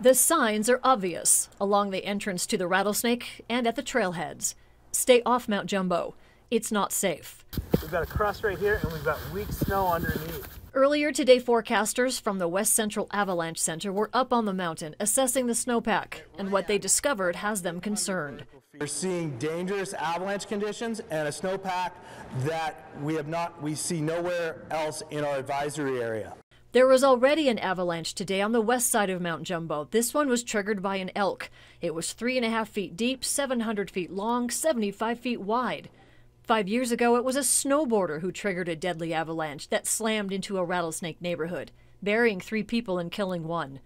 The signs are obvious along the entrance to the Rattlesnake and at the trailheads. Stay off Mount Jumbo. It's not safe. We've got a crust right here and we've got weak snow underneath. Earlier today, forecasters from the West Central Avalanche Center were up on the mountain assessing the snowpack, and what they discovered has them concerned. We're seeing dangerous avalanche conditions and a snowpack that we see nowhere else in our advisory area. There was already an avalanche today on the west side of Mount Jumbo. This one was triggered by an elk. It was 3.5 feet deep, 700 feet long, 75 feet wide. 5 years ago, it was a snowboarder who triggered a deadly avalanche that slammed into a rattlesnake neighborhood, burying 3 people and killing 1.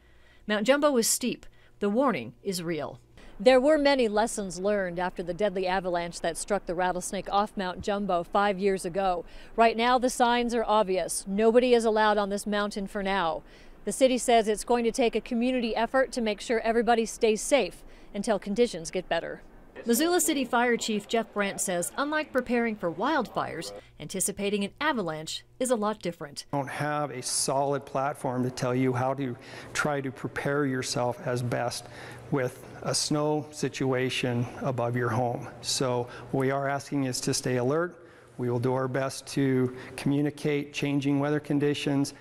Mount Jumbo is steep. The warning is real. There were many lessons learned after the deadly avalanche that struck the Rattlesnake off Mount Jumbo 5 years ago. Right now, the signs are obvious. Nobody is allowed on this mountain for now. The city says it's going to take a community effort to make sure everybody stays safe until conditions get better. Missoula City Fire Chief Jeff Brandt says, unlike preparing for wildfires, anticipating an avalanche is a lot different. Don't have a solid platform to tell you how to try to prepare yourself as best with a snow situation above your home. So what we are asking is to stay alert. We will do our best to communicate changing weather conditions.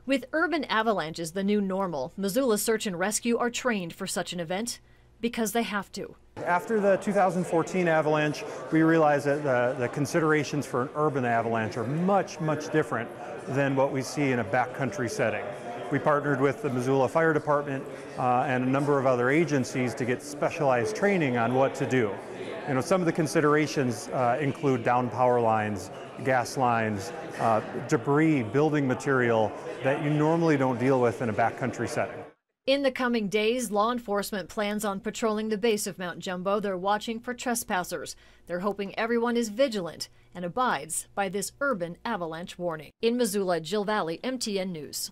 With urban avalanches the new normal, Missoula Search and Rescue are trained for such an event because they have to. After the 2014 avalanche, we realized that the considerations for an urban avalanche are much, much different than what we see in a backcountry setting. We partnered with the Missoula Fire Department and a number of other agencies to get specialized training on what to do. You know, some of the considerations include down power lines, gas lines, debris, building material that you normally don't deal with in a backcountry setting. In the coming days, law enforcement plans on patrolling the base of Mount Jumbo. They're watching for trespassers. They're hoping everyone is vigilant and abides by this urban avalanche warning. In Missoula, Jill Valley, MTN News.